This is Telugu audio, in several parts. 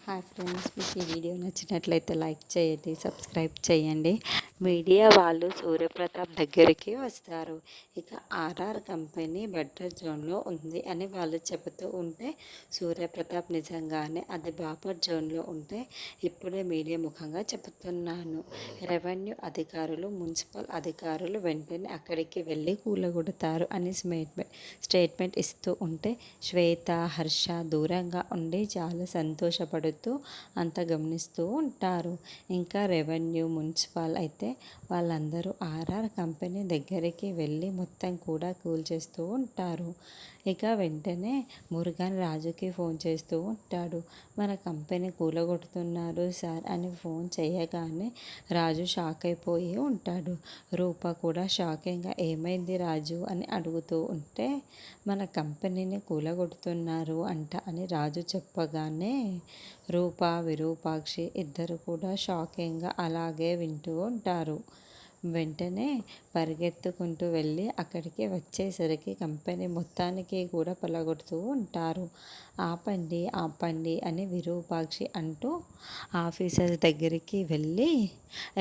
హాయ్ ఫ్రెండ్స్, మీకు ఈ వీడియో నచ్చినట్లయితే లైక్ చేయండి, సబ్స్క్రైబ్ చేయండి. మీడియా వాళ్ళు సూర్యప్రతాప్ దగ్గరికి వస్తారు. ఇక ఆర్ఆర్ కంపెనీ బెటర్ జోన్లో ఉంది అని వాళ్ళు చెబుతూ ఉంటే సూర్యప్రతాప్ నిజంగానే అది బాపర్ జోన్లో ఉంటే ఇప్పుడే మీడియా ముఖంగా చెబుతున్నాను. రెవెన్యూ అధికారులు, మున్సిపల్ అధికారులు వెంటనే అక్కడికి వెళ్ళి కూలగొడతారు అని స్టేట్మెంట్ ఇస్తూ ఉంటే శ్వేత, హర్ష దూరంగా ఉండి చాలా సంతోషపడుతూ అంత గమనిస్తూ ఉంటారు. ఇంకా రెవెన్యూ, మున్సిపల్ అయితే వాళ్ళందరూ ఆర్ఆర్ కంపెనీ దగ్గరికి వెళ్ళి మొత్తం కూడా కూల్చేస్తూ ఉంటారు. ఇక వెంటనే మురుగన్ రాజుకి ఫోన్ చేస్తూ ఉంటాడు. మన కంపెనీ కూలగొడుతున్నారు సార్ అని ఫోన్ చేయగానే రాజు షాక్ అయిపోయి ఉంటాడు. రూప కూడా షాకింగ్గా ఏమైంది రాజు అని అడుగుతూ ఉంటే మన కంపెనీని కూలగొడుతున్నారు అంట అని రాజు చెప్పగానే రూప, విరూపాక్షి ఇద్దరు కూడా షాకింగ్గా అలాగే వింటూ ఉంటారు. వెంటనే పరిగెత్తుకుంటూ వెళ్ళి అక్కడికి వచ్చేసరికి కంపెనీ మొత్తానికి కూడా పలగొడుతూ ఉంటారు. ఆపండి ఆపండి అని విరూపాక్షి అంటూ ఆఫీసర్ దగ్గరికి వెళ్ళి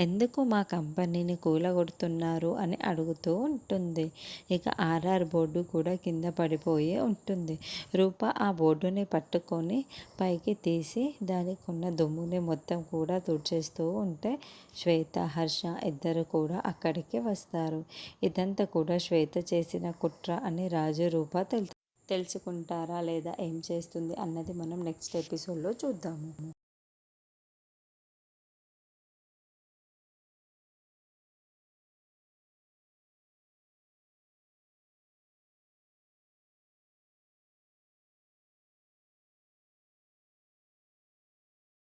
ఎందుకు మా కంపెనీని కూలగొడుతున్నారు అని అడుగుతూ ఉంటుంది. ఇక ఆర్ఆర్ బోర్డు కూడా కింద పడిపోయి ఉంటుంది. రూప ఆ బోర్డుని పట్టుకొని పైకి తీసి దానికి ఉన్న దుమ్ముని మొత్తం కూడా తుడిచేస్తూ ఉంటే శ్వేత, హర్ష ఇద్దరు కూడా అక్కడికి వస్తారు. ఇదంతా కూడా శ్వేత చేసిన కుట్ర అని రాజు, రూప తెలుసుకుంటారా లేదా ఏం చేస్తుంది అన్నది మనం నెక్స్ట్ ఎపిసోడ్లో చూద్దాము.